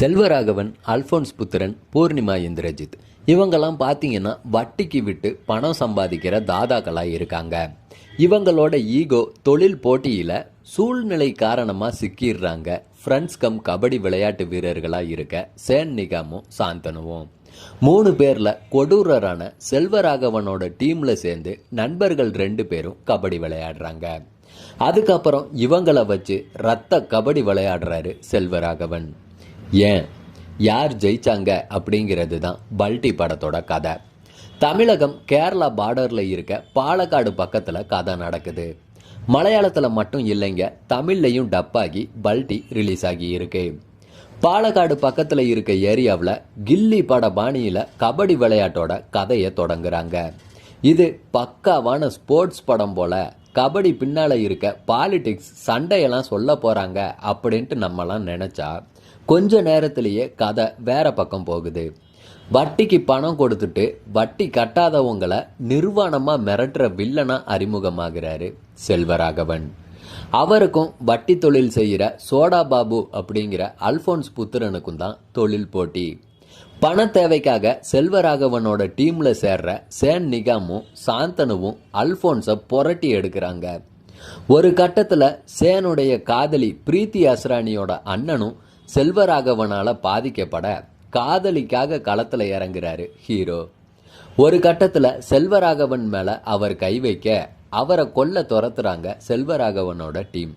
செல்வராகவன், அல்போன்ஸ் புத்திரன், பூர்ணிமா இந்திரஜித் இவங்கெல்லாம் பார்த்தீங்கன்னா வட்டிக்கு விட்டு பணம் சம்பாதிக்கிற தாதாக்களாக இருக்காங்க. இவங்களோட ஈகோ தொழில் போட்டியில் சூழ்நிலை காரணமாக சிக்கிடுறாங்க. ஃப்ரெண்ட்ஸ் கம் கபடி விளையாட்டு வீரர்களாக இருக்க சேன் நிகாமும் சாந்தனுவும் 3 பேரில் கொடூரரான செல்வராகவனோட டீமில் சேர்ந்து நண்பர்கள் 2 பேரும் கபடி விளையாடுறாங்க. அதுக்கப்புறம் இவங்களை வச்சு ரத்த கபடி விளையாடுறாரு செல்வராகவன். ஏன், யார் ஜெயிச்சாங்க அப்படிங்கிறது தான் பல்டி படத்தோட கதை. தமிழகம் கேரளா பார்டரில் இருக்க பாலக்காடு பக்கத்தில் கதை நடக்குது. மலையாளத்தில் மட்டும் இல்லைங்க, தமிழ்லையும் டப்பாகி பல்டி ரிலீஸ் ஆகி இருக்கு. பாலக்காடு பக்கத்தில் இருக்க ஏரியாவில் கில்லி பட பாணியில் கபடி விளையாட்டோட கதையை தொடங்குறாங்க. இது பக்காவான ஸ்போர்ட்ஸ் படம் போல. கபடி பின்னால் இருக்க பாலிடிக்ஸ் சண்டையெல்லாம் சொல்ல போகிறாங்க அப்படின்ட்டு நம்மலாம் நினச்சா கொஞ்ச நேரத்திலேயே கதை வேற பக்கம் போகுது. வட்டிக்கு பணம் கொடுத்துட்டு வட்டி கட்டாதவங்களை நிர்வாணமாக மிரட்டுற வில்லனா அறிமுகமாகிறாரு செல்வராகவன். அவருக்கும் வட்டி தொழில் செய்கிற சோடா பாபு அப்படிங்கிற அல்போன்ஸ் புத்திரனுக்கும் தான் தொழில் போட்டி. பண தேவைக்காக செல்வராகவனோட டீமில் சேர்ற சேன் நிகாமும் சாந்தனுவும் அல்போன்ஸை புரட்டி எடுக்கிறாங்க. ஒரு கட்டத்தில் சேனுடைய காதலி பிரீத்தி அஸ்ரானியோட அண்ணனும் செல்வராகவனால் பாதிக்கப்பட காதலிக்காக களத்தில் இறங்குறாரு ஹீரோ. ஒரு கட்டத்தில் செல்வராகவன் மேலே அவர் கை வைக்க அவரை கொல்ல துரத்துறாங்க செல்வராகவனோட டீம்.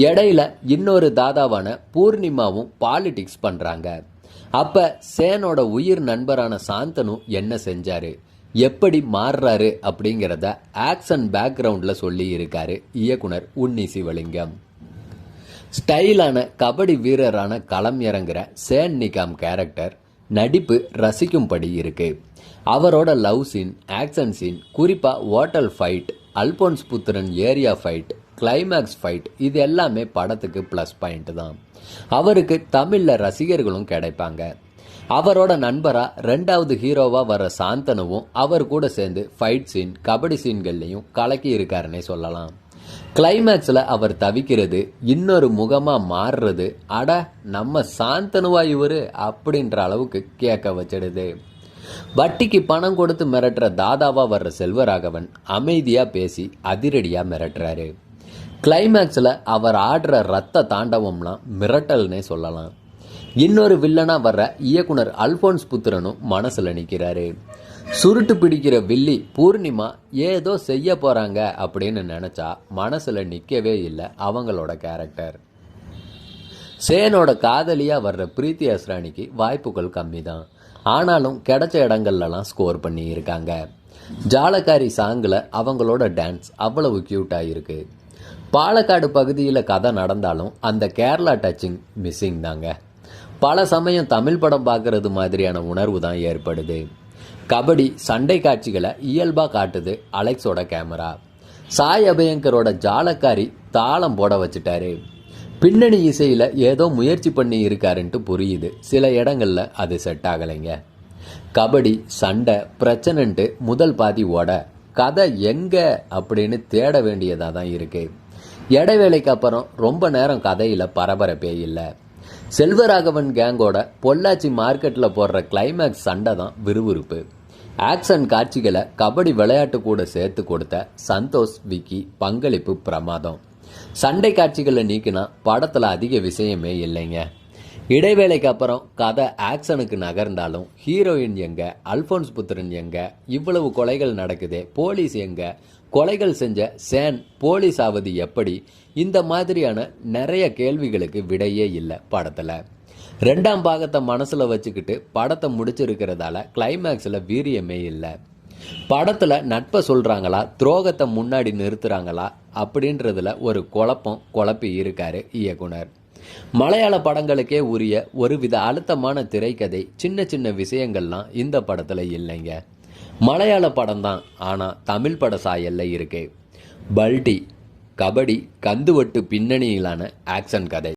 இடையில இன்னொரு தாதாவான பூர்ணிமாவும் பாலிடிக்ஸ் பண்ணுறாங்க. அப்போ சேனோட உயிர் நண்பரான சாந்தனு என்ன செஞ்சாரு, எப்படி மாறுறாரு அப்படிங்கிறத ஆக்ஷன் பேக்ரவுண்டில் சொல்லி இருக்காரு இயக்குனர் உன்னி சிவலிங்கம். ஸ்டைலான கபடி வீரரான களம் இறங்குற சேன் நிகாம் கேரக்டர் நடிப்பு ரசிக்கும்படி இருக்கு. அவரோட லவ் சீன், ஆக்ஷன் சீன், குறிப்பாக ஹோட்டல் ஃபைட், அல்போன்ஸ் புத்திரன் ஏரியா ஃபைட், கிளைமேக்ஸ் ஃபைட் இது எல்லாமே படத்துக்கு ப்ளஸ் பாயிண்ட் தான். அவருக்கு தமிழில் ரசிகர்களும் கிடைப்பாங்க. அவரோட நண்பராக 2வது ஹீரோவாக வர சாந்தனுவும் அவர் கூட சேர்ந்து ஃபைட் சீன், கபடி சீன்கள்லையும் கலக்கி இருக்காருன்னே சொல்லலாம். கிளைமேக்ஸில் அவர் தவிக்கிறது, இன்னொரு முகமாக மாறுறது, அட நம்ம சாந்தனுவா இவர் அப்படின்ற அளவுக்கு கேட்க வச்சிடுது. வட்டிக்கு பணம் கொடுத்து மிரட்டுற தாதாவாக வர்ற செல்வராகவன் அமைதியாக பேசி அதிரடியாக மிரட்டுறாரு. கிளைமேக்ஸில் அவர் ஆடுற ரத்த தாண்டவம்லாம் மிரட்டல்னே சொல்லலாம். இன்னொரு வில்லனாக வர்ற இயக்குனர் அல்போன்ஸ் புத்திரனும் மனசில் நிற்கிறாரு. சுருட்டு பிடிக்கிற வில்லி பூர்ணிமா ஏதோ செய்ய போகிறாங்க அப்படின்னு நினச்சா மனசில் நிற்கவே இல்லை அவங்களோட கேரக்டர். சேனோட காதலியாக வர்ற பிரீத்தி அஸ்ரானிக்கு வாய்ப்புகள் கம்மி தான். ஆனாலும் கிடைச்ச இடங்கள்லாம் ஸ்கோர் பண்ணி இருக்காங்க. ஜாலக்காரி சாங்கில் அவங்களோட டான்ஸ் அவ்வளவு க்யூட்டாக இருக்கு. பாலக்காடு பகுதியில் கதை நடந்தாலும் அந்த கேரளா டச்சிங் மிஸ்ஸிங் தாங்க. பல சமயம் தமிழ் படம் பார்க்கறது மாதிரியான உணர்வு தான் ஏற்படுது. கபடி சண்டை காட்சிகளை இயல்பாக காட்டுது அலெக்ஸோட கேமரா. சாய் அபயங்கரோட ஜாலக்காரி தாளம் போட வச்சுட்டாரு. பின்னணி இசையில் ஏதோ முயற்சி பண்ணி இருக்காருன்ட்டு புரியுது. சில இடங்களில் அது செட் ஆகலைங்க. கபடி சண்டை பிரச்சனைன்ட்டு முதல் பாதி ஓட கதை எங்கே அப்படின்னு தேட வேண்டியதாக தான் இருக்குது. இடைவேளைக்கு அப்புறம் ரொம்ப நேரம் கதையில் பரபரப்பே இல்லை. செல்வராகவன் கேங்கோட பொள்ளாச்சி மார்க்கெட்டில் போடுற கிளைமேக்ஸ் சண்டை தான் விறுவிறுப்பு. ஆக்ஷன் காட்சிகளை கபடி விளையாட்டு கூட சேர்த்து கொடுத்த சந்தோஷ் விக்கி பங்களிப்பு பிரமாதம். சண்டை காட்சிகளை நீக்கினா படத்தில் அதிக விஷயமே இல்லைங்க. இடைவேளைக்கு அப்புறம் கதை ஆக்ஷனுக்கு நகர்ந்தாலும் ஹீரோயின் எங்க, அல்போன்ஸ் புத்திரன் எங்க, இவ்வளவு கொலைகள் நடக்குதே, போலீஸ் எங்க, கொலைகள் செஞ்ச சேன் போலீஸ் ஆவது எப்படி, இந்த மாதிரியான நிறைய கேள்விகளுக்கு விடையே இல்லை படத்தில். 2ஆம் பாகத்தை மனசில் வச்சுக்கிட்டு படத்தை முடிச்சிருக்கிறதால கிளைமேக்ஸில் வீரியமே இல்லை. படத்தில் நட்பை சொல்கிறாங்களா, துரோகத்தை முன்னாடி நிறுத்துகிறாங்களா அப்படின்றதுல ஒரு குழப்பி இருக்காரு இயக்குனர். மலையாள படங்களுக்கே உரிய ஒருவித அழுத்தமான திரைக்கதை, சின்ன சின்ன விஷயங்கள்லாம் இந்த படத்தில் இல்லைங்க. மலையாள படம் தான், ஆனால் தமிழ் பட சாயல்ல இருக்கு. பல்டி கபடி கந்துவட்டு பின்னணியிலான ஆக்ஷன் கதை.